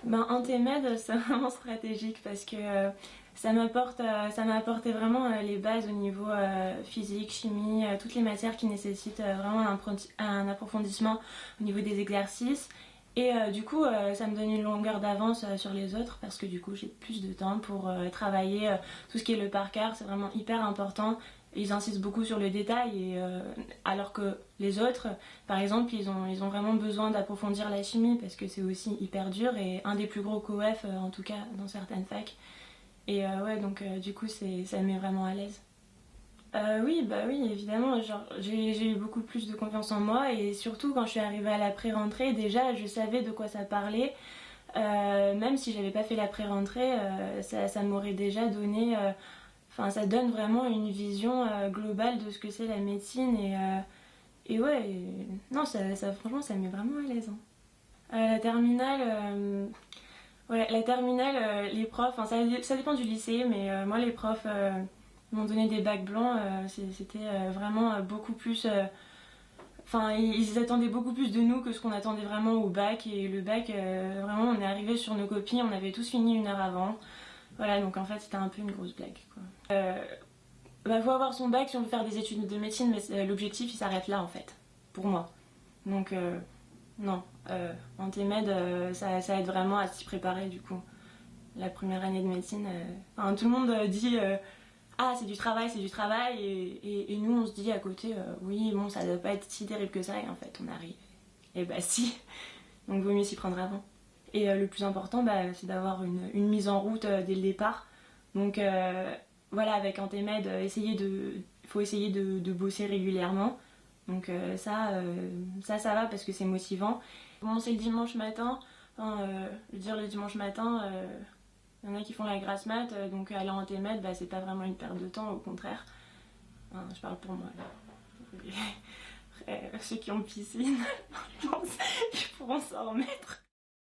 Ben, Antémed, c'est vraiment stratégique parce que ça m'a apporté vraiment les bases au niveau physique, chimie, toutes les matières qui nécessitent vraiment un approfondissement au niveau des exercices. Et du coup, ça me donne une longueur d'avance sur les autres parce que du coup, j'ai plus de temps pour travailler tout ce qui est le par cœur. C'est vraiment hyper important. Ils insistent beaucoup sur le détail et alors que les autres, par exemple, ils ont vraiment besoin d'approfondir la chimie parce que c'est aussi hyper dur et un des plus gros COEF en tout cas dans certaines facs. Et ouais, donc du coup, ça me met vraiment à l'aise. Oui, bah oui, évidemment. Genre, j'ai eu beaucoup plus de confiance en moi et surtout quand je suis arrivée à la pré-rentrée, déjà, je savais de quoi ça parlait. Même si j'avais pas fait la pré-rentrée, ça m'aurait déjà donné. Enfin, ça donne vraiment une vision globale de ce que c'est la médecine et ouais, non, franchement, ça me met vraiment à l'aise, hein. La terminale, ouais, la terminale, les profs, enfin, ça dépend du lycée, mais moi, les profs m'ont donné des bacs blancs, c'était vraiment beaucoup plus. Enfin, ils attendaient beaucoup plus de nous que ce qu'on attendait vraiment au bac. Et le bac, vraiment, on est arrivé sur nos copies, on avait tous fini une heure avant. Voilà, donc en fait, c'était un peu une grosse blague, quoi. Bah, faut avoir son bac si on veut faire des études de médecine, mais l'objectif, il s'arrête là, en fait, pour moi. Donc, non. Antémed, ça aide vraiment à s'y préparer, du coup. La première année de médecine, enfin, tout le monde dit ah, c'est du travail, c'est du travail, et nous, on se dit à côté oui, bon, ça doit pas être si terrible que ça, et en fait, on arrive. Et bah, si. Donc, vaut mieux s'y prendre avant. Et le plus important, bah, c'est d'avoir une mise en route dès le départ. Donc, voilà, avec Antémed, faut essayer de bosser régulièrement. Donc ça va parce que c'est motivant. Commencer le dimanche matin, enfin, dire le dimanche matin, il y en a qui font la grasse mat, donc aller en Antémed, bah, c'est pas vraiment une perte de temps, au contraire. Enfin, je parle pour moi là. Après, ceux qui ont piscine, je pense qu'ils pourront s'en remettre.